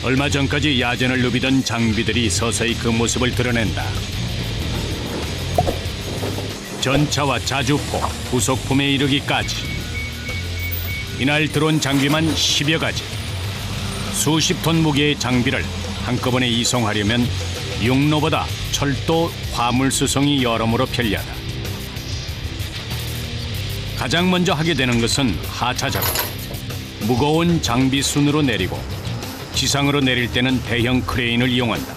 얼마 전까지 야전을 누비던 장비들이 서서히 그 모습을 드러낸다. 전차와 자주포, 부속품에 이르기까지 이날 들어온 장비만 10여 가지. 수십 톤 무게의 장비를 한꺼번에 이송하려면 육로보다 철도, 화물 수송이 여러모로 편리하다. 가장 먼저 하게 되는 것은 하차 작업. 무거운 장비 순으로 내리고 지상으로 내릴 때는 대형 크레인을 이용한다.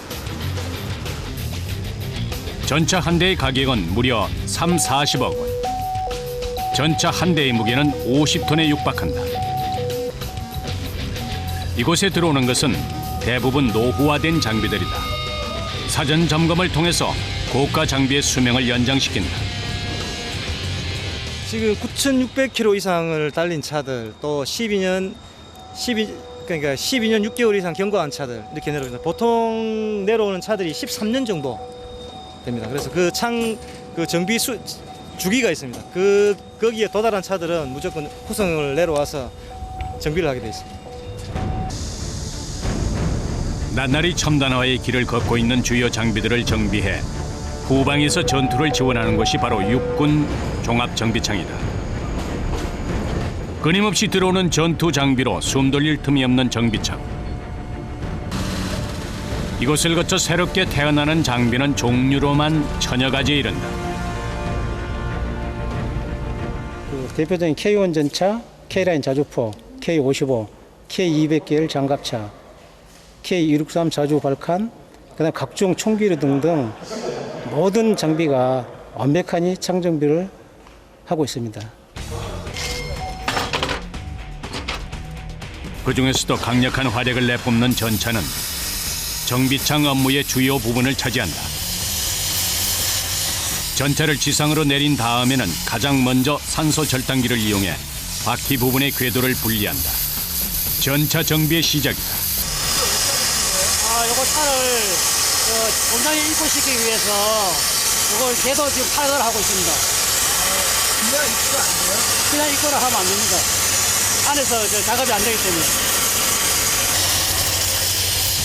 전차 한 대의 가격은 무려 40억 원. 전차 한 대의 무게는 50톤에 육박한다. 이곳에 들어오는 것은 대부분 노후화된 장비들이다. 사전 점검을 통해서 고가 장비의 수명을 연장시킨다. 지금 9,600km 이상을 달린 차들, 또 12년 6개월 이상 경과한 차들 이렇게 내려옵니다. 보통 내려오는 차들이 13년 정도 됩니다. 그래서 그 정비 주기가 있습니다. 거기에 도달한 차들은 무조건 후성을 내려와서 정비를 하게 되어 있습니다. 나날이 첨단화의 길을 걷고 있는 주요 장비들을 정비해 후방에서 전투를 지원하는 것이 바로 육군 종합정비창이다. 끊임없이 들어오는 전투 장비로 숨 돌릴 틈이 없는 정비창. 이곳을 거쳐 새롭게 태어나는 장비는 종류로만 천여 가지에 이른다. 대표적인 K1 전차, K라인 자주포, K55, K200계열 장갑차, K263 자주 발칸, 그다음 각종 총기류 등등 모든 장비가 완벽하니 창정비를 하고 있습니다. 그중에서도 강력한 화력을 내뿜는 전차는 정비창 업무의 주요 부분을 차지한다. 전차를 지상으로 내린 다음에는 가장 먼저 산소 절단기를 이용해 바퀴 부분의 궤도를 분리한다. 전차 정비의 시작이다. 요거 차를 공장에 입고시키기 위해서 요걸 궤도 지금 파악을 하고 있습니다. 그냥 입고가 안 돼요? 그냥 입고를 하면 안 됩니다. 안에서 작업이 안 되기 때문에.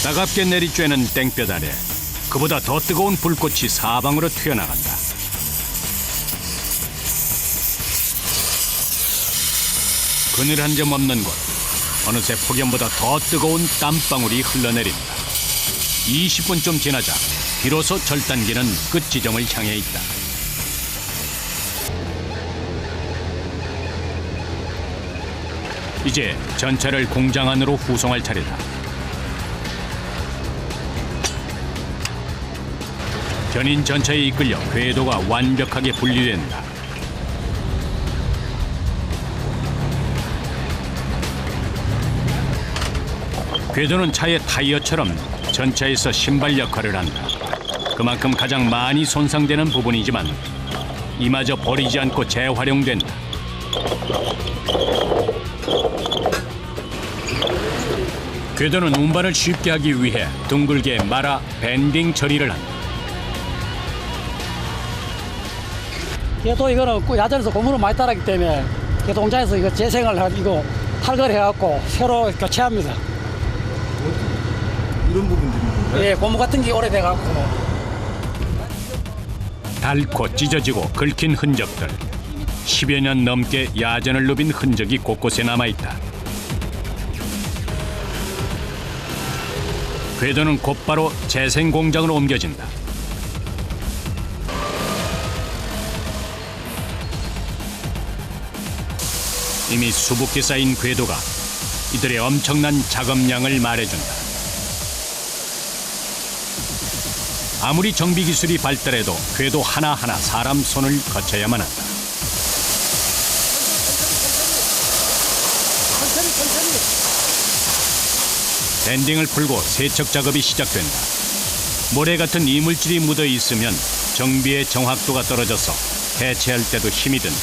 따갑게 내리쬐는 땡볕 아래 그보다 더 뜨거운 불꽃이 사방으로 튀어나간다. 그늘 한 점 없는 곳, 어느새 폭염보다 더 뜨거운 땀방울이 흘러내린다. 20분쯤 지나자 비로소 절단기는 끝 지점을 향해 있다. 이제 전차를 공장 안으로 후송할 차례다. 견인 전차에 이끌려 궤도가 완벽하게 분리된다. 궤도는 차의 타이어처럼 전차에서 신발 역할을 한다. 그만큼 가장 많이 손상되는 부분이지만 이마저 버리지 않고 재활용된다. 궤도는 운반을 쉽게 하기 위해 둥글게 말아 밴딩 처리를 한다. 궤도 이거는 야전에서 고무를 많이 따랐기 때문에 궤도 공장에서 이거 재생을 하고 탈거해갖고 새로 교체합니다. 이런 부분들이 예, 고무 같은 게 오래돼갖고. 닳고 찢어지고 긁힌 흔적들. 10여 년 넘게 야전을 누빈 흔적이 곳곳에 남아있다. 궤도는 곧바로 재생 공장으로 옮겨진다. 이미 수북게 쌓인 궤도가 이들의 엄청난 작업량을 말해준다. 아무리 정비 기술이 발달해도 궤도 하나하나 사람 손을 거쳐야만 한다. 밴딩을 풀고 세척 작업이 시작된다. 모래 같은 이물질이 묻어 있으면 정비의 정확도가 떨어져서 해체할 때도 힘이 든다.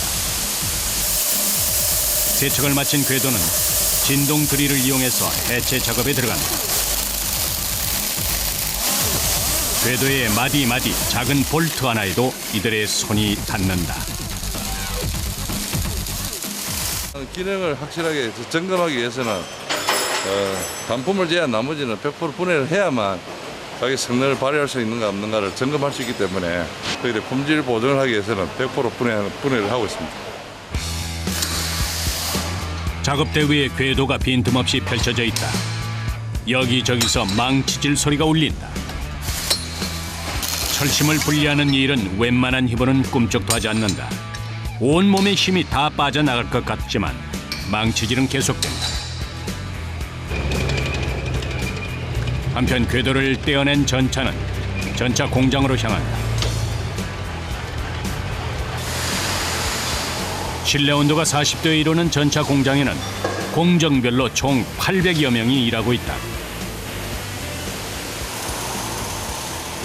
세척을 마친 궤도는 진동 드릴을 이용해서 해체 작업에 들어간다. 궤도의 마디마디 작은 볼트 하나에도 이들의 손이 닿는다. 기능을 확실하게 점검하기 위해서는 단품을 제한 나머지는 100% 분해를 해야만 자기 성능을 발휘할 수 있는가 없는가를 점검할 수 있기 때문에 저희들이 품질 보증을 하기 위해서는 100% 분해를 하고 있습니다. 작업대 위에 궤도가 빈틈없이 펼쳐져 있다. 여기저기서 망치질 소리가 울린다. 철심을 분리하는 이 일은 웬만한 힘으로는 꿈쩍도 하지 않는다. 온몸의 힘이 다 빠져나갈 것 같지만 망치질은 계속된다. 한편 궤도를 떼어낸 전차는 전차 공장으로 향한다. 실내 온도가 40도에 이르는 전차 공장에는 공정별로 총 800여 명이 일하고 있다.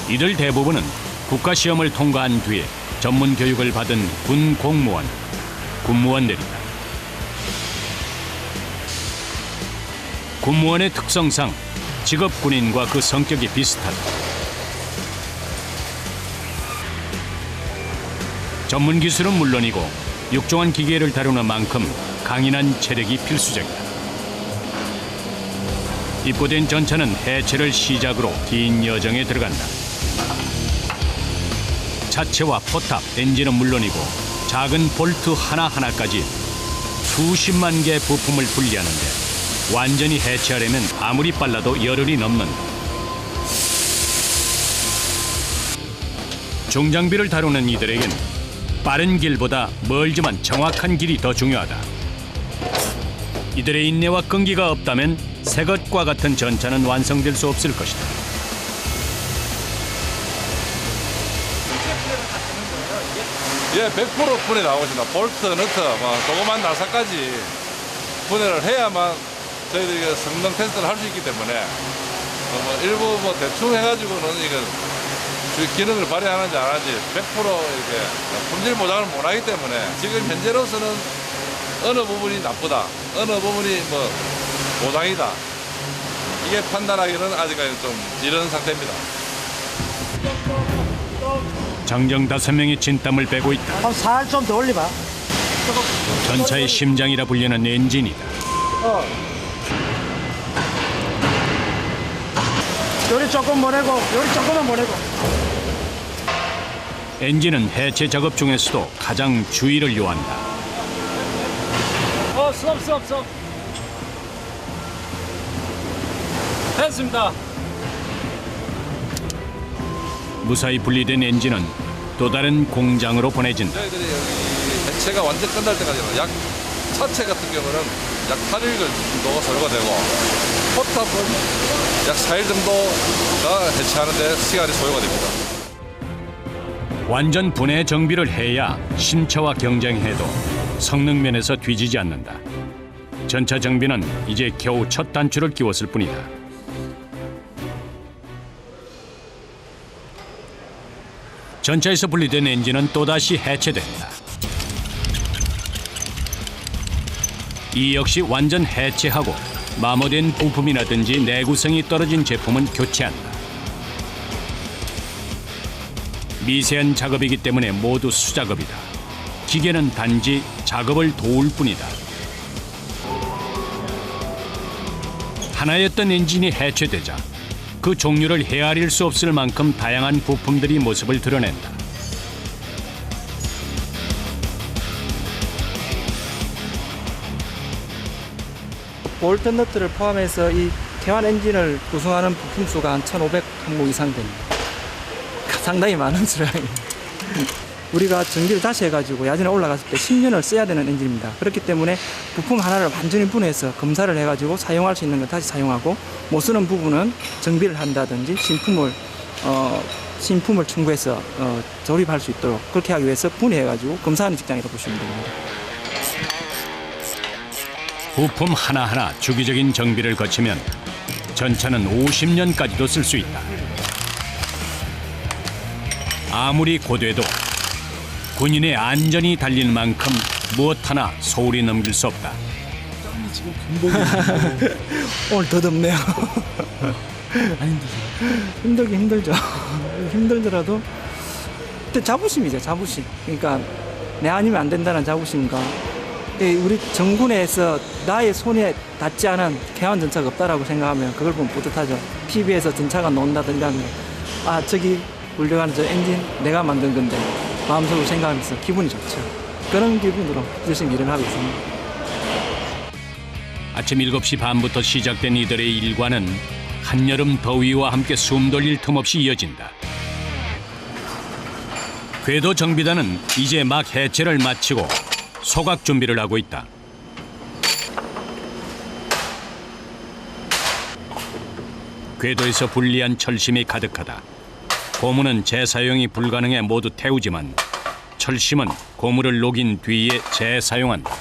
이들 대부분은 국가시험을 통과한 뒤에 전문 교육을 받은 군 공무원, 군무원들이다. 군무원의 특성상 직업 군인과 그 성격이 비슷하다. 전문 기술은 물론이고 육종한 기계를 다루는 만큼 강인한 체력이 필수적이다. 입고된 전차는 해체를 시작으로 긴 여정에 들어간다. 차체와 포탑, 엔진은 물론이고 작은 볼트 하나하나까지 수십만 개의 부품을 분리하는데 완전히 해체하려면 아무리 빨라도 열흘이 넘는다. 중장비를 다루는 이들에겐 빠른 길보다 멀지만 정확한 길이 더 중요하다. 이들의 인내와 끈기가 없다면 새 것과 같은 전차는 완성될 수 없을 것이다. 예, 100% 분해 나오고 있습니다. 볼트, 너트, 조그만 날사까지 분해를 해야만 저희들이 성능 테스트를 할 수 있기 때문에 일부 대충 해가지고는 이거 기능을 발휘하는지 안 하는지 100% 이렇게 품질 보장을 못 하기 때문에 지금 현재로서는 어느 부분이 나쁘다, 어느 부분이 보장이다, 이게 판단하기는 아직까지 좀 이런 상태입니다. 장정 5명이 진땀을 빼고 있다. 살 좀 더 올려봐. 전차의 심장이라 불리는 엔진이다. 요리 조금 보내고, 요리 조금만 보내고. 엔진은 해체 작업 중에서도 가장 주의를 요한다. 스톱. 됐습니다. 무사히 분리된 엔진은 또 다른 공장으로 보내진다. 저희들이 여기 해체가 완전 끝날 때까지는 차체 같은 경우는 약 8일 정도가 소요가 되고 포탑은 약 4일 정도가 해체하는 데 시간이 소요가 됩니다. 완전 분해 정비를 해야 신차와 경쟁해도 성능 면에서 뒤지지 않는다. 전차 정비는 이제 겨우 첫 단추를 끼웠을 뿐이다. 전차에서 분리된 엔진은 또다시 해체된다. 이 역시 완전 해체하고 마모된 부품이라든지 내구성이 떨어진 제품은 교체한다. 미세한 작업이기 때문에 모두 수작업이다. 기계는 단지 작업을 도울 뿐이다. 하나였던 엔진이 해체되자 그 종류를 헤아릴 수 없을 만큼 다양한 부품들이 모습을 드러낸다. 볼트 너트를 포함해서 이 개환 엔진을 구성하는 부품 수가 한 1,500항목 이상 됩니다. 상당히 많은 수량입니다. 우리가 전기를 다시 해가지고 야전에 올라갔을 때 10년을 써야 되는 엔진입니다. 그렇기 때문에 부품 하나를 완전히 분해해서 검사를 해가지고 사용할 수 있는 걸 다시 사용하고 못 쓰는 부분은 정비를 한다든지 신품을 청구해서 조립할 수 있도록 그렇게 하기 위해서 분해해가지고 검사하는 직장이라고 보시면 됩니다. 부품 하나하나 주기적인 정비를 거치면 전차는 50년까지도 쓸 수 있다. 아무리 고돼도 군인의 안전이 달린 만큼 무엇 하나 소홀히 넘길 수 없다. 오늘 더 덥네요. 안 힘드세요? 힘들긴 힘들죠. 힘들더라도 근데 자부심이죠, 자부심. 그러니까 내 아니면 안 된다는 자부심과 우리 정군에서 나의 손에 닿지 않은 개환 전차가 없다라고 생각하면 그걸 보면 뿌듯하죠. TV에서 전차가 나온다든가 하면 아 저기 굴려가는 저 엔진 내가 만든 건데 마음속으로 생각하면서 기분이 좋죠. 그런 기분으로 열심히 일을 하고 있습니다. 아침 7시 반부터 시작된 이들의 일과는 한여름 더위와 함께 숨 돌릴 틈 없이 이어진다. 궤도 정비단은 이제 막 해체를 마치고 소각 준비를 하고 있다. 궤도에서 분리한 철심이 가득하다. 고무는 재사용이 불가능해 모두 태우지만 철심은 고무를 녹인 뒤에 재사용한다.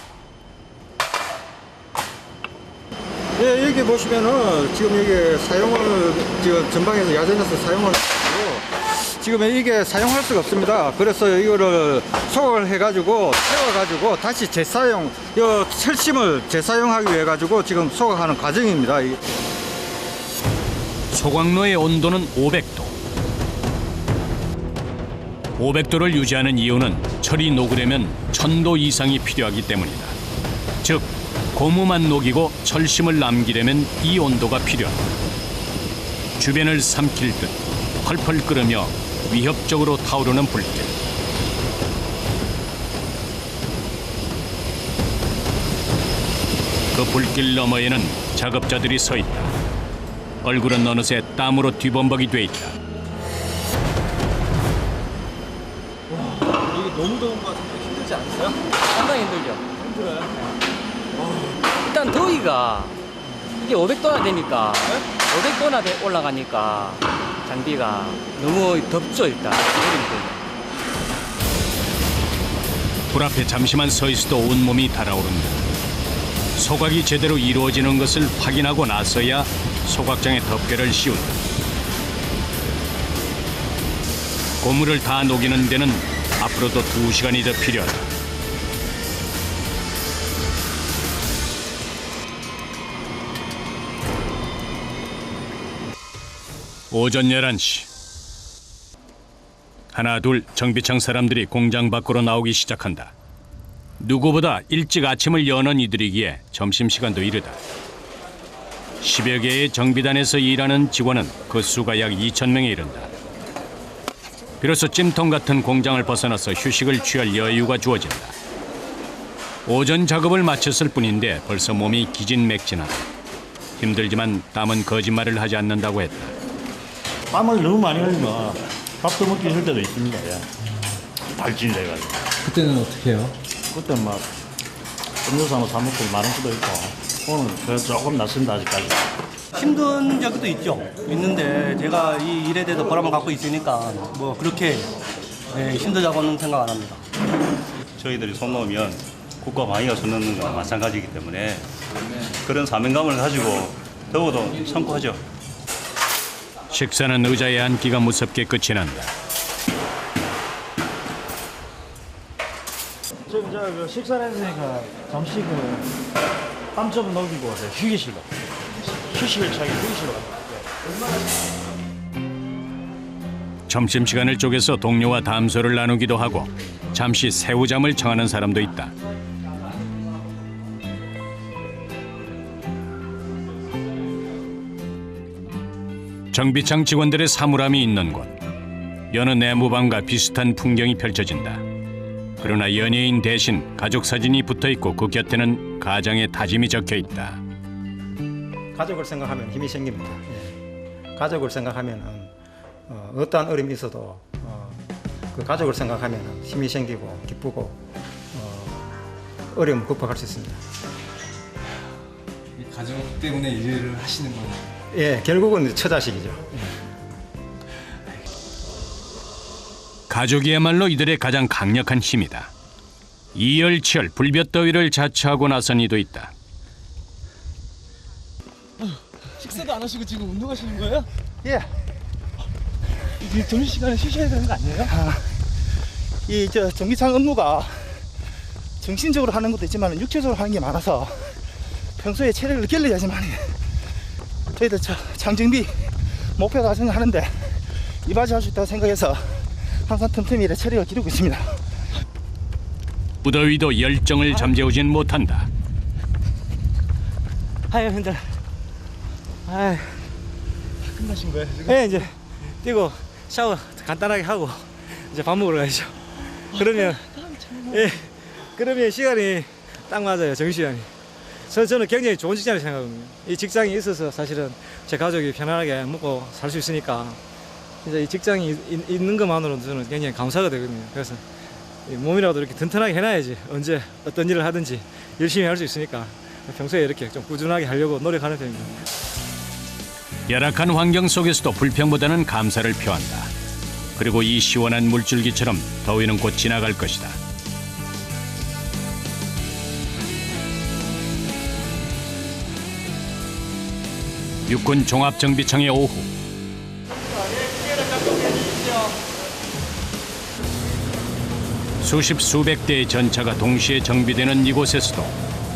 예, 여기 보시면은 지금 여기 사용을 지금 전방에서 야전에서 사용을 하고 지금 이게 사용할 수가 없습니다. 그래서 이거를 소각을 해가지고 태워가지고 다시 재사용, 이 철심을 재사용하기 위해 가지고 지금 소각하는 과정입니다. 소각로의 온도는 500도. 500도를 유지하는 이유는 철이 녹으려면 1000도 이상이 필요하기 때문이다. 즉 고무만 녹이고 철심을 남기려면 이 온도가 필요하다. 주변을 삼킬 듯 펄펄 끓으며 위협적으로 타오르는 불길. 그 불길 너머에는 작업자들이 서 있다. 얼굴은 어느새 땀으로 뒤범벅이 돼 있다. 이게 너무 더운 것 같은데 힘들지 않으세요? 상당히 힘들죠. 힘들어요? 일단 더위가 이게 500도나 되니까 500도나 올라가니까 장비가 너무 덥죠 일단. 불 앞에 잠시만 서 있어도 온몸이 달아오른다. 소각이 제대로 이루어지는 것을 확인하고 나서야 소각장에 덮개를 씌운다. 고무를 다 녹이는 데는 앞으로도 2시간이 더 필요하다. 오전 11시. 하나 둘 정비창 사람들이 공장 밖으로 나오기 시작한다. 누구보다 일찍 아침을 여는 이들이기에 점심시간도 이르다. 10여 개의 정비단에서 일하는 직원은 그 수가 약 2,000명에 이른다. 비로소 찜통 같은 공장을 벗어나서 휴식을 취할 여유가 주어진다. 오전 작업을 마쳤을 뿐인데 벌써 몸이 기진맥진하다. 힘들지만 땀은 거짓말을 하지 않는다고 했다. 땀을 너무 많이 흘리면 밥도 먹기 싫을 때도 있습니다. 예. 발진이 돼가지고. 그때는 어떻게 해요? 그때 막 음료수 하나 사 먹고 마른 수도 있고 오늘 그래서 조금 낫습니다 아직까지. 힘든 적도 있는데 제가 이 일에 대해서 보람을 갖고 있으니까 뭐 그렇게 힘들다고는 생각 안 합니다. 저희들이 손 놓으면 국가 방위가 손 놓는 거나 마찬가지이기 때문에 그런 사명감을 가지고 더워도 참고 하죠. 식사는 의자에 앉기가 무섭게 끝이 난다. 지금 저 식사를 했으니까 잠시 땀 좀 녹이고 와서 휴게실로. 휴식을 취하게 휴게실로 갑니다. 점심시간을 쪼개서 동료와 담소를 나누기도 하고 잠시 새우잠을 청하는 사람도 있다. 정비창 직원들의 사물함이 있는 곳. 여느 내무방과 비슷한 풍경이 펼쳐진다. 그러나 연예인 대신 가족 사진이 붙어있고 그 곁에는 가장의 다짐이 적혀있다. 가족을 생각하면 힘이 생깁니다. 예. 가족을 생각하면 어떠한 어려움이 있어도 그 가족을 생각하면 힘이 생기고 기쁘고 어려움을 극복할 수 있습니다. 가족 때문에 일을 하시는 거예요? 예, 결국은 처자식이죠. 가족이야말로 이들의 가장 강력한 힘이다. 이열치열 불볕더위를 자처하고 나선 이도 있다. 식사도 안 하시고 지금 운동하시는 거예요? 예. 이제 점심시간에 쉬셔야 되는 거 아니에요? 이 전기창 업무가 정신적으로 하는 것도 있지만 육체적으로 하는 게 많아서 평소에 체력을 길러야지만 저희들 창정비 목표다 생각하는데 이바지할 수 있다고 생각해서 항상 틈틈이 체력을 기르고 있습니다. 무더위도 열정을 잠재우진 못한다. 아유 힘들어. 아유. 끝나신 거예요 지금? 네, 이제 뛰고 샤워 간단하게 하고 이제 밥 먹으러 가야죠. 그러면 그러면 시간이 딱 맞아요. 정시간이. 저는 굉장히 좋은 직장을 생각합니다. 이 직장이 있어서 사실은 제 가족이 편안하게 먹고 살 수 있으니까 이제 이 직장이 있는 것만으로도 저는 굉장히 감사가 되거든요. 그래서 몸이라도 이렇게 튼튼하게 해놔야지 언제 어떤 일을 하든지 열심히 할 수 있으니까 평소에 이렇게 좀 꾸준하게 하려고 노력하는 편입니다. 열악한 환경 속에서도 불평보다는 감사를 표한다. 그리고 이 시원한 물줄기처럼 더위는 곧 지나갈 것이다. 육군 종합정비청의 오후. 수십 수백 대의 전차가 동시에 정비되는 이곳에서도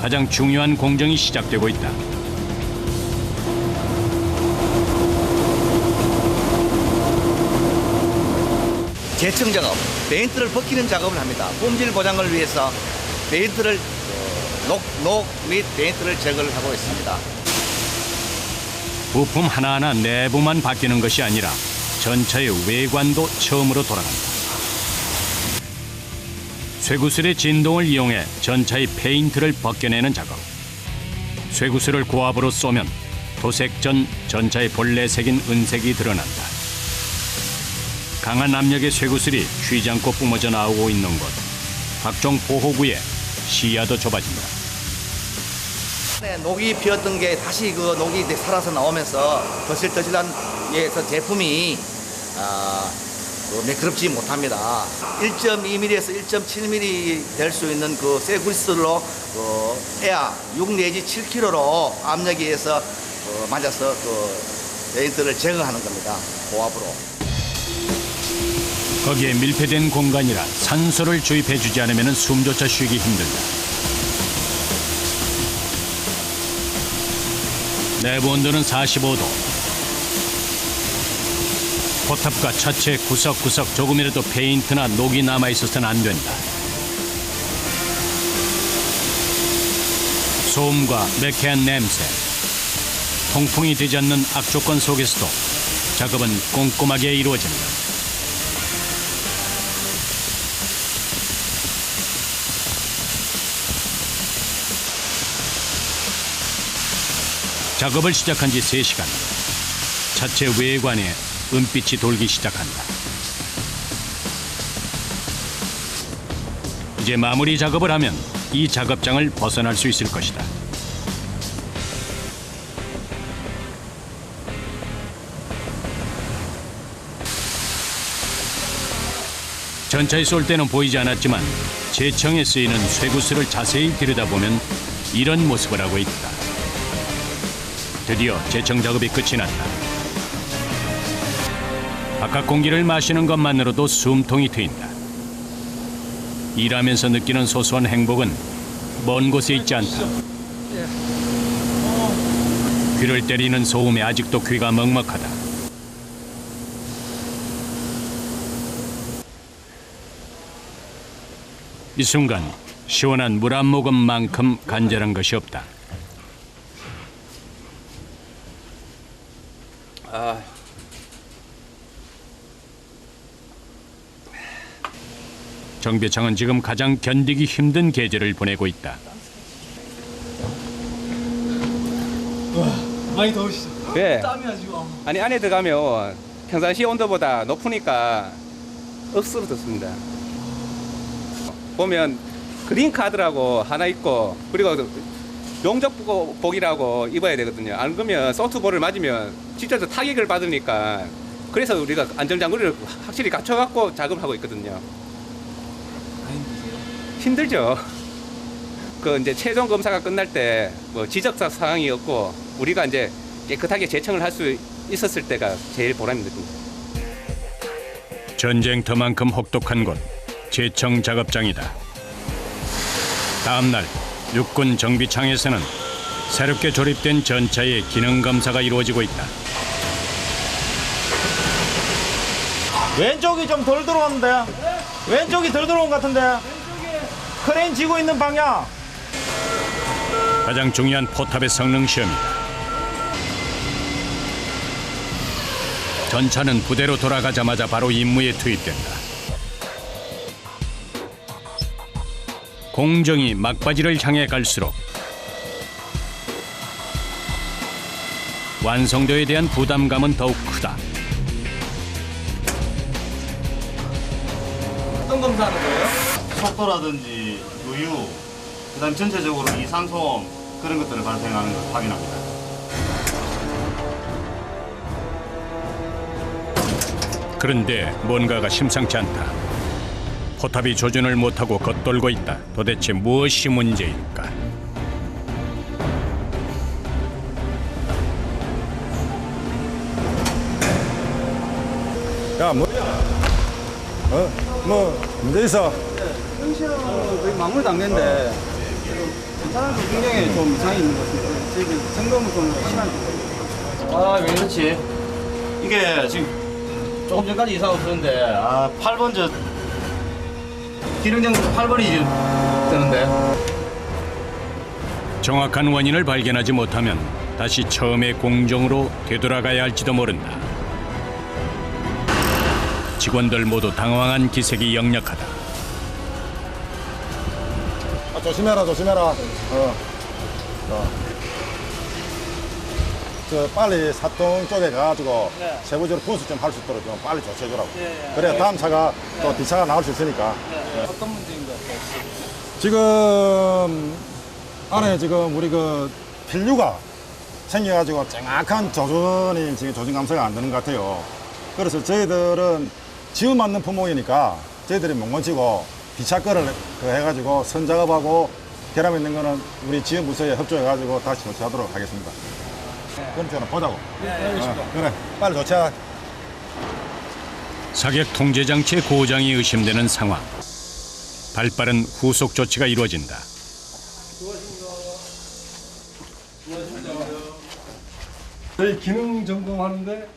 가장 중요한 공정이 시작되고 있다. 재청 작업, 페인트를 벗기는 작업을 합니다. 품질 보장을 위해서 페인트를 녹 및 페인트를 제거를 하고 있습니다. 부품 하나하나 내부만 바뀌는 것이 아니라 전차의 외관도 처음으로 돌아간다. 쇠구슬의 진동을 이용해 전차의 페인트를 벗겨내는 작업. 쇠구슬을 고압으로 쏘면 도색 전 전차의 본래 색인 은색이 드러난다. 강한 압력의 쇠구슬이 쉬지 않고 뿜어져 나오고 있는 곳. 각종 보호구에 시야도 좁아진다. 네, 녹이 피었던 게 다시 그 녹이 살아서 나오면서 거실거실한 제품이 매끄럽지 못합니다. 1.2mm에서 1.7mm 될 수 있는 그 쇠구슬로 에아 6 내지 7kg로 압력에 의해서 맞아서 페인트를 제거하는 겁니다. 고압으로. 거기에 밀폐된 공간이라 산소를 주입해주지 않으면 숨조차 쉬기 힘들다. 내부 온도는 45도. 포탑과 차체 구석구석 조금이라도 페인트나 녹이 남아있어서는 안 된다. 소음과 매캐한 냄새, 통풍이 되지 않는 악조건 속에서도 작업은 꼼꼼하게 이루어진다. 작업을 시작한 지 3시간. 차체 외관에 은빛이 돌기 시작한다. 이제 마무리 작업을 하면 이 작업장을 벗어날 수 있을 것이다. 전차에 쏠 때는 보이지 않았지만 제청에 쓰이는 쇠구슬을 자세히 들여다보면 이런 모습을 하고 있다. 드디어 제청 작업이 끝이 났다. 바깥 공기를 마시는 것만으로도 숨통이 트인다. 일하면서 느끼는 소소한 행복은 먼 곳에 있지 않다. 귀를 때리는 소음에 아직도 귀가 먹먹하다. 이 순간 시원한 물 한 모금만큼 간절한 것이 없다. 정비청은 지금 가장 견디기 힘든 계절을 보내고 있다. 많이 더우시죠? 네. 땀이 아주. 아니 안에 들어가면 평상시 온도보다 높으니까 억수로 덥습니다. 보면 그린 카드라고 하나 있고 그리고 용접복이라고 입어야 되거든요. 안 그러면 소프트볼을 맞으면 진짜 타격을 받으니까 그래서 우리가 안전장구를 확실히 갖춰갖고 작업하고 있거든요. 힘들죠. 그 이제 최종 검사가 끝날 때 뭐 지적사 사항이 없고 우리가 이제 깨끗하게 재청을 할 수 있었을 때가 제일 보람입니다. 전쟁터만큼 혹독한 곳, 제청 작업장이다. 다음 날 육군 정비창에서는 새롭게 조립된 전차의 기능 검사가 이루어지고 있다. 왼쪽이 좀 덜 들어오는데? 왼쪽이 덜 들어온 것 같은데? 크레인 지고 있는 방향. 가장 중요한 포탑의 성능 시험이다. 전차는 부대로 돌아가자마자 바로 임무에 투입된다. 공정이 막바지를 향해 갈수록 완성도에 대한 부담감은 더욱 크다. 어떤 검사하는 거예요? 속도라든지 누유, 그다음 전체적으로 이산소음 그런 것들을 발생하는 걸 확인합니다. 그런데 뭔가가 심상치 않다. 포탑이 조준을 못하고 겉돌고 있다. 도대체 무엇이 문제일까? 야, 뭐야? 뭐 문제 있어? 시험은 거의 마무리 단계인데 괜찮아도 굉장히 좀 이상이 있는 것 같습니다. 저희 점검은 좀 심한 것 아, 왜 그렇지? 이게 지금 조금 전까지 이상 없었는데 8번 저 기능정도 8번이 뜨는데. 정확한 원인을 발견하지 못하면 다시 처음의 공정으로 되돌아가야 할지도 모른다. 직원들 모두 당황한 기색이 역력하다. 조심해라. 저 빨리 사통 쪽에 가가지고 세부적으로 분수 좀 할 수 있도록 좀 빨리 조치해주라고. 그래야 다음 차가 또 뒤차가 나올 수 있으니까. 어떤 문제인 것 같아요? 지금 안에 지금 우리 그 필류가 생겨가지고 정확한 조준이 지금 조준 감소가 안 되는 것 같아요. 그래서 저희들은 지음 맞는 품목이니까 저희들이 몽건치고 비차 거를 해가지고 선 작업하고 결함 있는 거는 우리 지음 부서에 협조해가지고 다시 조치하도록 하겠습니다. 그럼 저는 보자고. 네, 알겠습니다. 그래, 빨리 조치하자. 사격 통제 장치의 고장이 의심되는 상황. 발빠른 후속 조치가 이루어진다. 저희 기능 점검하는데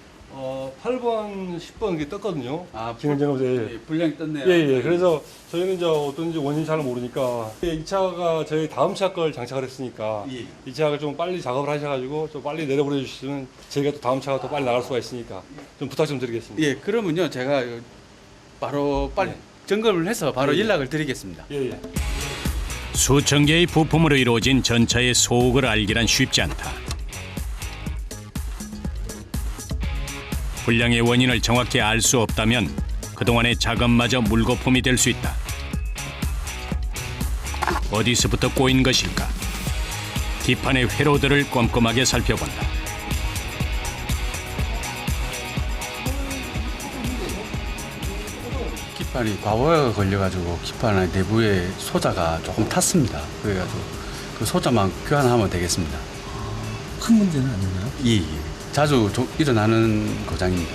8번, 10번 이게 떴거든요. 기능 점검 분량이 떴네요. 예. 그래서 저희는 이제 어떤지 원인이 잘 모르니까 이 차가 저희 다음 차 걸 장착을 했으니까 이 차가 좀 빨리 작업을 하셔가지고 좀 빨리 내려보내 주시면 저희가 또 다음 차가 더 빨리 나갈 수가 있으니까 좀 부탁 좀 드리겠습니다. 예, 그러면요 제가 바로 빨리 점검을 해서 바로 연락을 드리겠습니다. 예. 수천 개의 부품으로 이루어진 전차의 소옥을 알기란 쉽지 않다. 불량의 원인을 정확히 알 수 없다면 그동안의 작업마저 물거품이 될 수 있다. 어디서부터 꼬인 것일까? 뒷판의 회로들을 꼼꼼하게 살펴본다. 기판이 과부하가 걸려가지고 기판 내부에 소자가 조금 탔습니다. 그래가지고 그 소자만 교환하면 되겠습니다. 큰 문제는 아닌가요? 예. 자주 일어나는 고장입니다.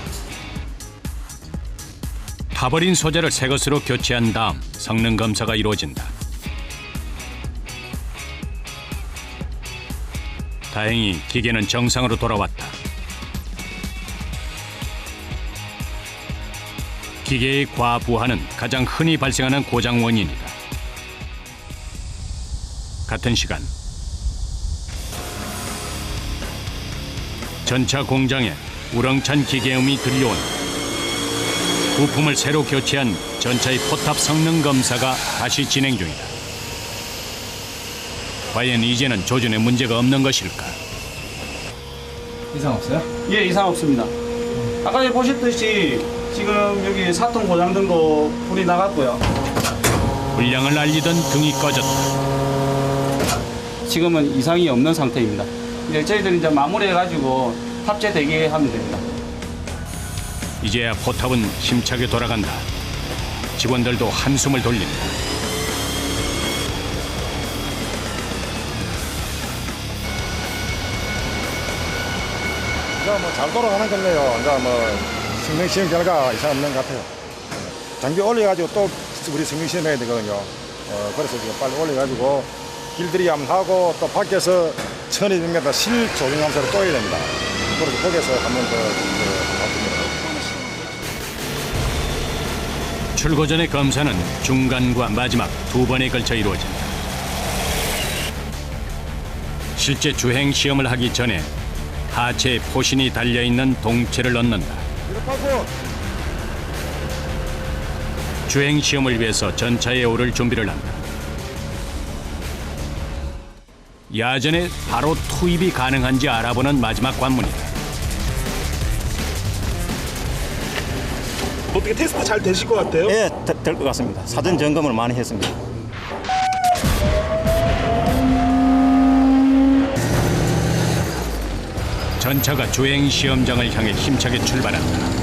타버린 소재를 새 것으로 교체한 다음 성능 검사가 이루어진다. 다행히 기계는 정상으로 돌아왔다. 기계의 과부하는 가장 흔히 발생하는 고장 원인이다. 같은 시간 전차 공장에 우렁찬 기계음이 들려온다. 부품을 새로 교체한 전차의 포탑 성능 검사가 다시 진행 중이다. 과연 이제는 조준에 문제가 없는 것일까? 이상 없어요? 예, 이상 없습니다. 아까 전에 보셨듯이 지금 여기 사통 고장등도 불이 나갔고요. 불량을 알리던 등이 꺼졌다. 지금은 이상이 없는 상태입니다. 이제 저희들이 이제 마무리해가지고 탑재 대기하면 됩니다. 이제야 포탑은 힘차게 돌아간다. 직원들도 한숨을 돌린다. 이제 뭐 잘 돌아가는 건데요. 이제 뭐 성능 시험 결과 이상 없는 것 같아요. 장비 올려가지고 또 우리 성능 시험 해야 되거든요. 그래서 지금 빨리 올려가지고 길들이 한번 하고 또 밖에서 1200m 실 조준 감사를 또 해야 됩니다. 그래서 거기서 한번 더 출고 전의 검사는 중간과 마지막 두 번에 걸쳐 이루어진다. 실제 주행 시험을 하기 전에 하체에 포신이 달려있는 동체를 넣는다. 주행 시험을 위해서 전차에 오를 준비를 한다. 야전에 바로 투입이 가능한지 알아보는 마지막 관문이다. 어떻게 테스트 잘 되실 것 같아요? 네, 될 것 같습니다. 사전 점검을 많이 했습니다. 전차가 주행 시험장을 향해 힘차게 출발한다.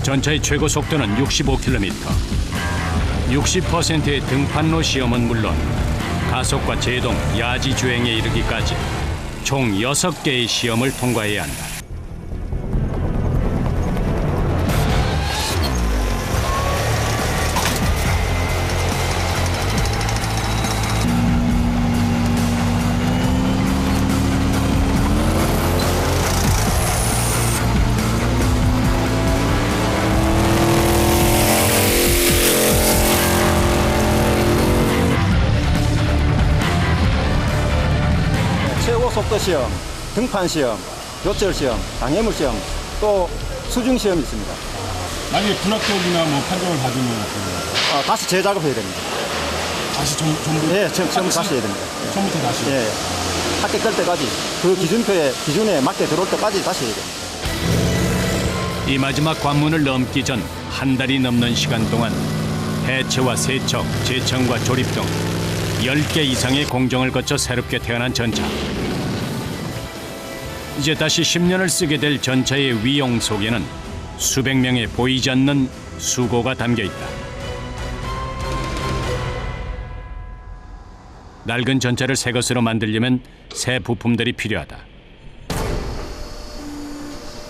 전차의 최고 속도는 65km. 60%의 등판로 시험은 물론 가속과 제동, 야지 주행에 이르기까지 총 6개의 시험을 통과해야 한다. 최고 속도 시험, 등판 시험, 요철 시험, 방해물 시험, 또 수중 시험이 있습니다. 만약에 불합격이나 뭐 판정을 받으면 다시 재작업해야 됩니다. 다시 전부 네, 처음 다시 해야 됩니다. 처음부터 다시. 예, 합격될 때까지 그 기준에 맞게 들어올 때까지 다시 해야 됩니다. 이 마지막 관문을 넘기 전 한 달이 넘는 시간 동안 해체와 세척, 재청과 조립 등 10개 이상의 공정을 거쳐 새롭게 태어난 전차. 이제 다시 10년을 쓰게 될 전차의 위용 속에는 수백 명의 보이지 않는 수고가 담겨 있다. 낡은 전차를 새 것으로 만들려면 새 부품들이 필요하다.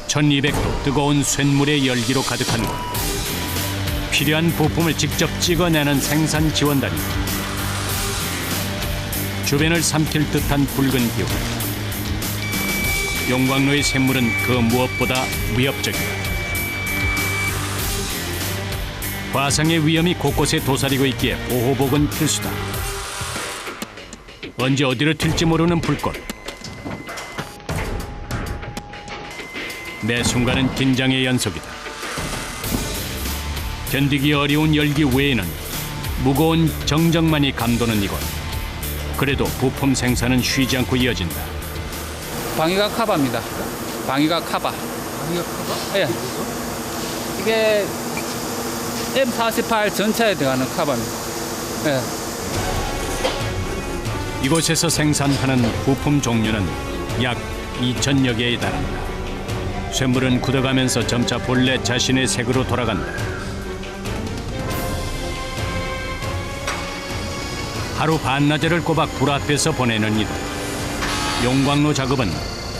1200도 뜨거운 쇳물의 열기로 가득한 곳. 필요한 부품을 직접 찍어내는 생산 지원단이. 주변을 삼킬 듯한 붉은 기후. 용광로의 샘물은 그 무엇보다 위협적이다. 화상의 위험이 곳곳에 도사리고 있기에 보호복은 필수다. 언제 어디로 튈지 모르는 불꽃. 매 순간은 긴장의 연속이다. 견디기 어려운 열기 외에는 무거운 정적만이 감도는 이곳. 그래도 부품 생산은 쉬지 않고 이어진다. 방위각 카바입니다. 방위각 카바. 방위각 카바? 예. 이게 M48 전차에 들어가는 카바입니다. 예. 이곳에서 생산하는 부품 종류는 약 2,000여 개에 달한다. 쇳물은 굳어가면서 점차 본래 자신의 색으로 돌아간다. 하루 반나절을 꼬박 불 앞에서 보내는 이들. 용광로 작업은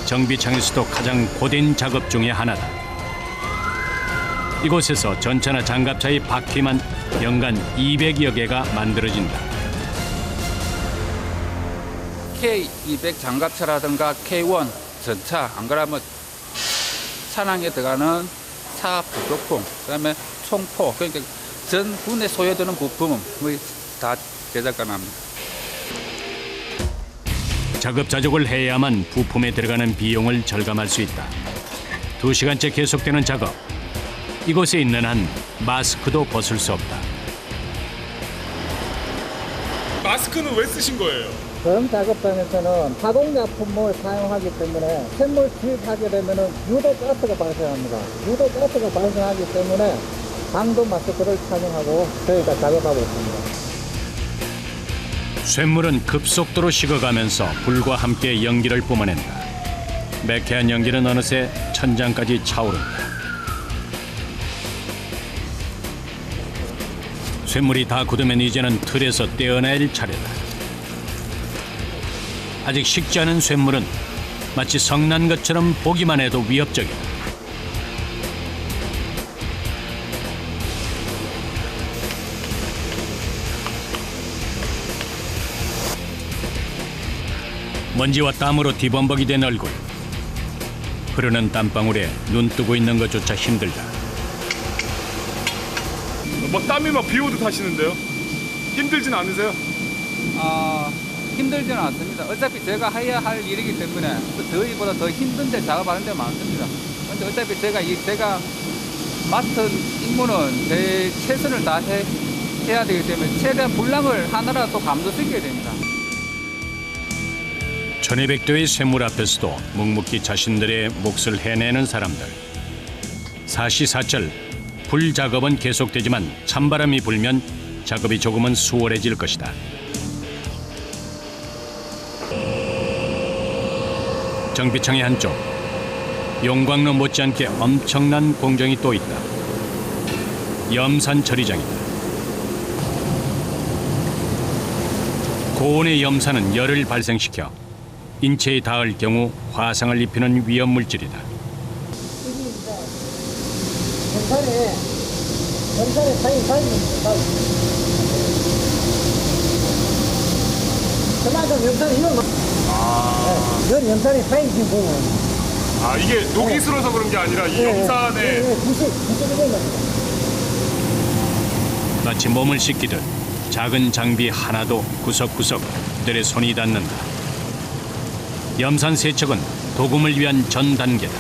정비창에서도 가장 고된 작업 중의 하나다. 이곳에서 전차나 장갑차의 바퀴만 연간 200여 개가 만들어진다. K200 장갑차라든가 K1 전차, 안 그러면 차량에 들어가는 차 부속품, 그다음에 총포, 그러니까 전 군에 소요되는 부품은 다 제작 가능합니다. 작업 자족을 해야만 부품에 들어가는 비용을 절감할 수 있다. 2시간째 계속되는 작업. 이곳에 있는 한 마스크도 벗을 수 없다. 마스크는 왜 쓰신 거예요? 저음 작업장에서는 가공약품을 사용하기 때문에 샘물 투입하게 되면 유독가스가 발생합니다. 유독가스가 발생하기 때문에 방도 마스크를 착용하고 저희가 작업하고 있습니다. 쇳물은 급속도로 식어가면서 불과 함께 연기를 뿜어낸다. 매캐한 연기는 어느새 천장까지 차오른다. 쇳물이 다 굳으면 이제는 틀에서 떼어낼 차례다. 아직 식지 않은 쇳물은 마치 성난 것처럼 보기만 해도 위협적이다. 먼지와 땀으로 뒤범벅이 된 얼굴. 흐르는 땀방울에 눈 뜨고 있는 것조차 힘들다. 막 땀이 막 비 오듯 하시는데요? 힘들진 않으세요? 힘들지는 않습니다. 어차피 제가 해야 할 일이기 때문에 더위보다 더 힘든데 작업하는 데 많습니다. 근데 어차피 제가 맡은 임무는 제 최선을 다해야 되기 때문에 최대한 불량을 하나라도 감소시켜야 됩니다. 1200도의 쇳물 앞에서도 묵묵히 자신들의 몫을 해내는 사람들. 사시사철 불 작업은 계속되지만 찬바람이 불면 작업이 조금은 수월해질 것이다. 정비창의 한쪽, 용광로 못지않게 엄청난 공정이 또 있다. 염산 처리장이다. 고온의 염산은 열을 발생시켜 인체에 닿을 경우 화상을 입히는 위험 물질이다. 염산에 사인 그만큼 염산이 이런 거. 이건 염산에 사인 지금 보면. 이게 녹이 슬어서 그런 게 아니라 이 염산에 마치 몸을 씻기듯 작은 장비 하나도 구석구석 그들의 손이 닿는다. 염산 세척은 도금을 위한 전 단계다.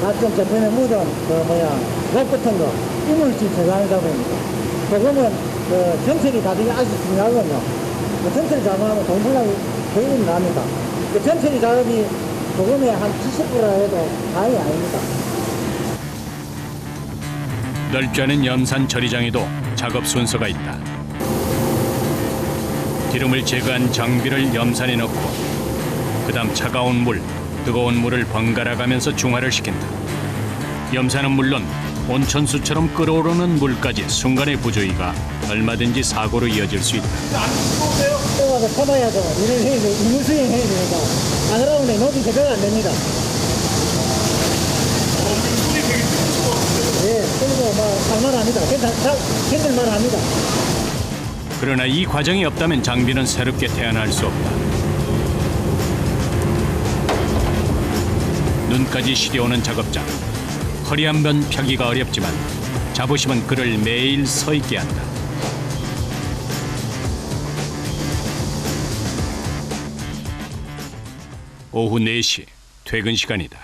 가끔 저편에 묻은 랩 같은 거 이물질 제거하다 보니까 도금은 전철이 다듬이 아주 중요하거든요. 전철 작업하면 동분량이 굉장히 납니다. 전철이 작업이 도금의 한 70%라 해도 다행이 아닙니다. 넓지 않은 염산 처리장에도 작업 순서가 있다. 기름을 제거한 장비를 염산에 넣고 그다음 차가운 물, 뜨거운 물을 번갈아 가면서 중화를 시킨다. 염산은 물론 온천수처럼 끓어오르는 물까지 순간의 부조리가 얼마든지 사고로 이어질 수 있다. 와서 타봐야죠. 일을 해야 돼. 이물 수행해야 되니까. 안 그러면 녹이 제거가 안 됩니다. 예, 그리고 장난합니다. 괜찮을 합니다. 그러나 이 과정이 없다면 장비는 새롭게 태어날 수 없다. 눈까지 시려오는 작업장. 허리 한 번 펴기가 어렵지만 자부심은 그를 매일 서 있게 한다. 오후 4시 퇴근 시간이다.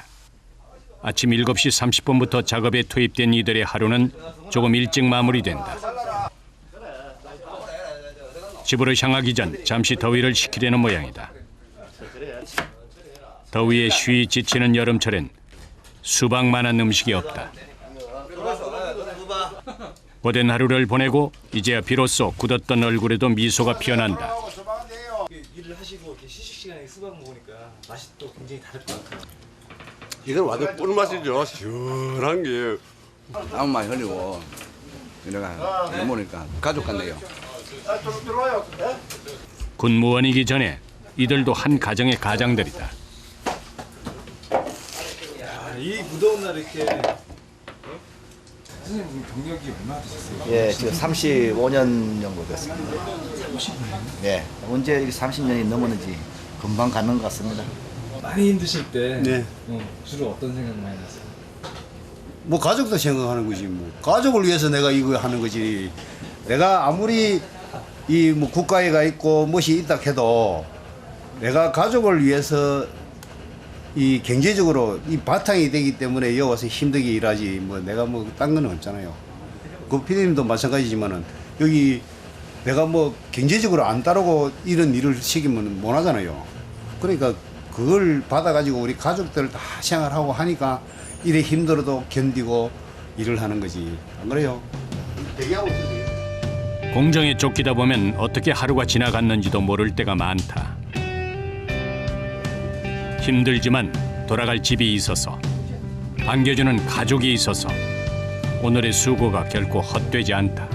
아침 7시 30분부터 작업에 투입된 이들의 하루는 조금 일찍 마무리된다. 집으로 향하기 전 잠시 더위를 식히려는 모양이다. 더위에 쉬이 지치는 여름철엔 수박만한 음식이 없다. 고된 하루를 보내고 이제야 비로소 굳었던 얼굴에도 미소가 피어난다. 일을 하시고 휴식 시간에 수박 먹으니까 맛이 또 굉장히 다를 것 같아요. 이건 완전 꿀맛이죠. 시원한 게. 아무 많이 흘리고 내가 먹으니까 가족 같네요. 군무원이기 전에 이들도 한 가정의 가장들이다. 이 무더운 날 이렇게 선생님 경력이 얼마나 되셨어요? 예, 지금 35년 정도 됐습니다. 35년? 예, 언제 30년이 넘었는지 금방 가는 것 같습니다. 많이 힘드실 때 네. 주로 어떤 생각 많이 나세요? 뭐 가족도 생각하는 거지 뭐 가족을 위해서 내가 이거 하는 거지. 내가 아무리 이 뭐 국가에 가 있고 무엇이 있다 해도 내가 가족을 위해서 이 경제적으로 이 바탕이 되기 때문에 여기 와서 힘들게 일하지 뭐 내가 뭐 딴 거는 없잖아요. 그 피디님도 마찬가지지만은 여기 내가 뭐 경제적으로 안 따르고 이런 일을 시키면 못 하잖아요. 그러니까 그걸 받아가지고 우리 가족들 다 생활하고 하니까 일에 힘들어도 견디고 일을 하는 거지. 안 그래요? 대기하고 있어요. 공정에 쫓기다 보면 어떻게 하루가 지나갔는지도 모를 때가 많다. 힘들지만 돌아갈 집이 있어서, 반겨주는 가족이 있어서 오늘의 수고가 결코 헛되지 않다.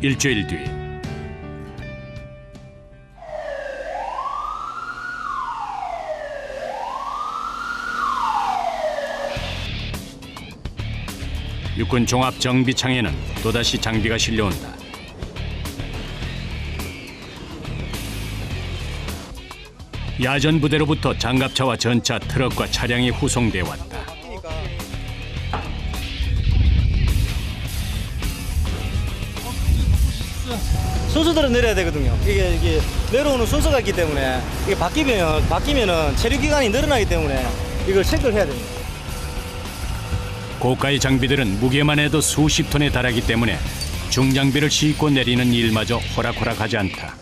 일주일 뒤 육군 종합 정비창에는 또다시 장비가 실려온다. 야전 부대로부터 장갑차와 전차, 트럭과 차량이 후송돼 왔다. 순서대로 내려야 되거든요. 이게 내려오는 순서가 있기 때문에 이게 바뀌면은 체류 기간이 늘어나기 때문에 이걸 체크를 해야 됩니다. 고가의 장비들은 무게만 해도 수십 톤에 달하기 때문에 중장비를 싣고 내리는 일마저 호락호락하지 않다.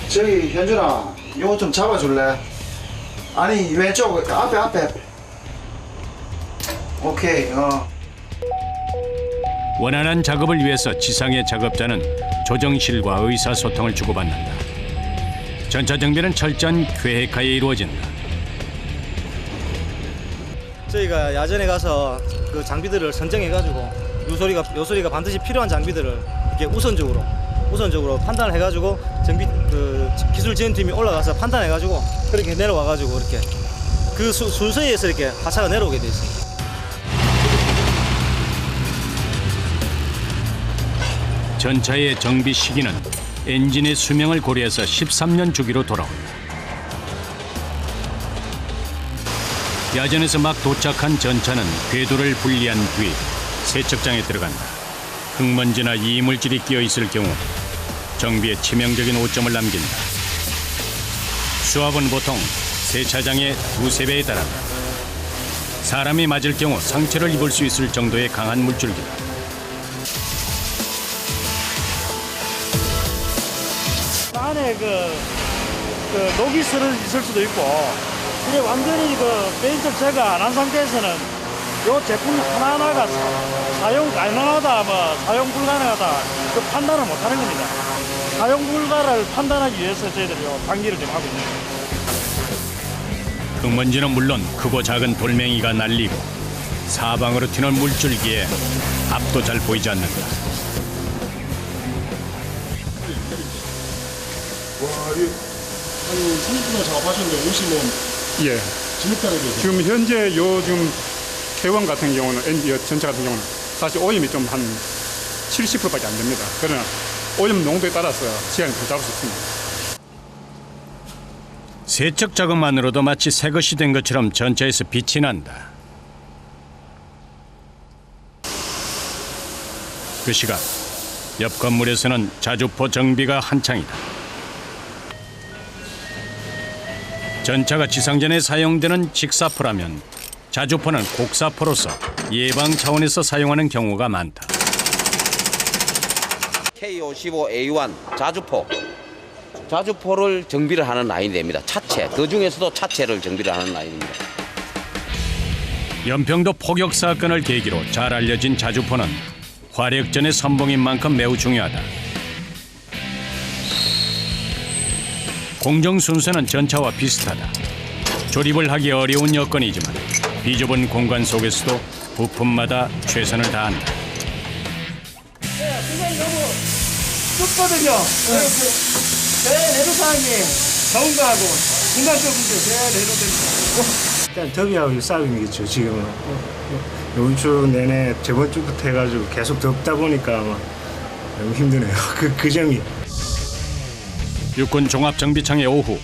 저기 현준아, 요거 좀 잡아줄래? 아니 왼쪽 앞에. 오케이. 원활한 작업을 위해서 지상의 작업자는 조정실과 의사소통을 주고받는다. 전차 정비는 철저한 계획하에 이루어진다. 저희가 야전에 가서 그 장비들을 선정해가지고 요소리가 반드시 필요한 장비들을 이렇게 우선적으로 판단을 해가지고 기술 지원팀이 올라가서 판단해가지고 그렇게 내려와가지고 이렇게 그 순서에 의해서 이렇게 하차가 내려오게 돼 있습니다. 전차의 정비 시기는 엔진의 수명을 고려해서 13년 주기로 돌아온다. 야전에서 막 도착한 전차는 궤도를 분리한 뒤 세척장에 들어간다. 흙먼지나 이물질이 끼어 있을 경우 정비에 치명적인 오점을 남긴다. 수압은 보통 세차장의 2~3배에 달한다. 사람이 맞을 경우 상처를 입을 수 있을 정도의 강한 물줄기다. 안에 녹이 있을 수도 있고, 이게 완전히 페인트를 제거 안 한 상태에서는 이 제품 하나하나가 사용 가능하다, 사용 불가능하다, 그 판단을 못 하는 겁니다. 사용 불가를 판단하기 위해서 저희들이 방기를 좀 하고 있는 거예요. 흙먼지는 물론 크고 작은 돌멩이가 날리고 사방으로 튀는 물줄기에 앞도 잘 보이지 않는다. 한 30분 작업하셨는데 오시면 예. 진흙탕에 대해서 지금 현재 지금 K1 같은 경우는 전차 같은 경우는 사실 오염이 좀 한 70%밖에 안 됩니다. 그러나 오염 농도에 따라서 시간이 더 잡을 수 있습니다. 세척 작업만으로도 마치 새 것이 된 것처럼 전차에서 빛이 난다. 그 시각 옆 건물에서는 자주포 정비가 한창이다. 전차가 지상전에 사용되는 직사포라면 자주포는 곡사포로서 예방 차원에서 사용하는 경우가 많다. K55A1 자주포를 정비를 하는 라인이 됩니다. 차체, 그 중에서도 차체를 정비를 하는 라인입니다. 연평도 포격 사건을 계기로 잘 알려진 자주포는 화력전의 선봉인 만큼 매우 중요하다. 공정 순서는 전차와 비슷하다. 조립을 하기 어려운 여건이지만 비좁은 공간 속에서도 부품마다 최선을 다한다. 굉장히 너무 좁거든요. 제 내로사항이 좋은 거하고 중간 쪽인데 제 내로됩니다. 일단 더위하고 싸움이겠죠. 지금은 이번 주 내내 저번 주부터 해가지고 계속 덥다 보니까 너무 힘드네요. 그 점이. 육군 종합정비창의 오후.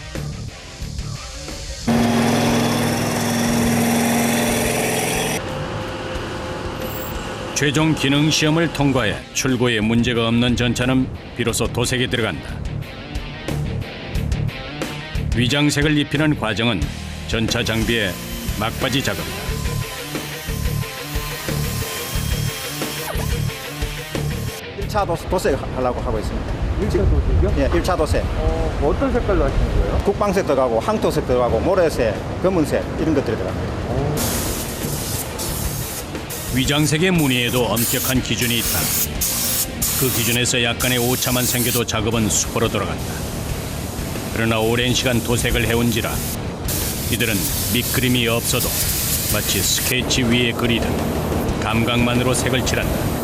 최종 기능 시험을 통과해 출고에 문제가 없는 전차는 비로소 도색에 들어간다. 위장색을 입히는 과정은 전차 장비의 막바지 작업이다. 도색 하려고 하고 있습니다. 1차 도색이요? 예, 1차 도색. 어떤 색깔로 하시는 거예요? 국방색 들어가고 황토색 들어가고 모래색, 검은색 이런 것들이 들어갑니다. 위장색의 무늬에도 엄격한 기준이 있다. 그 기준에서 약간의 오차만 생겨도 작업은 수포로 돌아간다. 그러나 오랜 시간 도색을 해온지라 이들은 밑그림이 없어도 마치 스케치 위에 그리듯 감각만으로 색을 칠한다.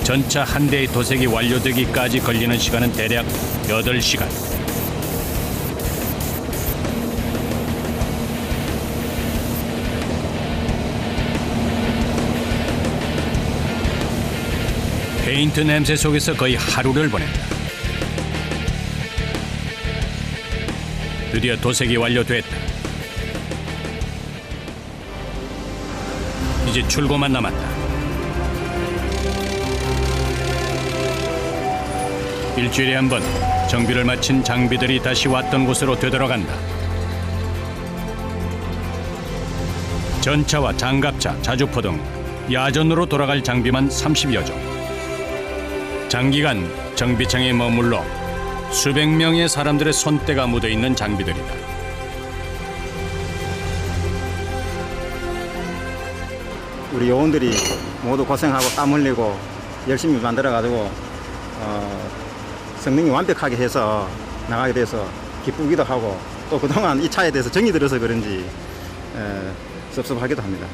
전차 한 대의 도색이 완료되기까지 걸리는 시간은 대략 8시간. 페인트 냄새 속에서 거의 하루를 보냈다. 드디어 도색이 완료됐다. 이제 출고만 남았다. 일주일에 한 번 정비를 마친 장비들이 다시 왔던 곳으로 되돌아간다. 전차와 장갑차, 자주포 등 야전으로 돌아갈 장비만 30여 종. 장기간 정비창에 머물러 수백 명의 사람들의 손때가 묻어있는 장비들이다. 우리 요원들이 모두 고생하고 땀 흘리고 열심히 만들어가지고 성능이 완벽하게 해서 나가게 돼서 기쁘기도 하고 또 그동안 이 차에 대해서 정이 들어서 그런지 섭섭하기도 합니다.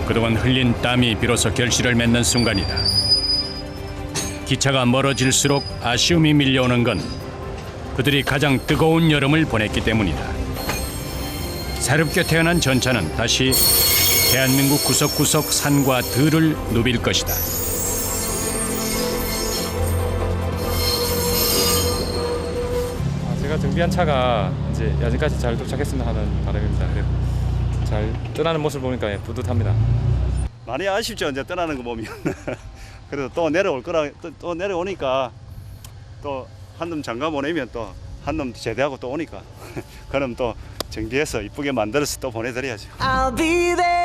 그동안 흘린 땀이 비로소 결실을 맺는 순간이다. 기차가 멀어질수록 아쉬움이 밀려오는 건 그들이 가장 뜨거운 여름을 보냈기 때문이다. 새롭게 태어난 전차는 다시 대한민국 구석구석 산과 들을 누빌 것이다. 제가 정비한 차가 이제 야전까지 잘 도착했으면 하는 바람입니다. 잘 떠나는 모습을 보니까 뿌듯합니다. 많이 아쉽죠. 이제 떠나는 거 보면. 그래도 또 내려올 거라 또 내려오니까 또 한 놈 장가 보내면 또 한 놈 제대하고 또 오니까 그럼 또 정비해서 이쁘게 만들어서 또 보내드려야죠. I'll be there.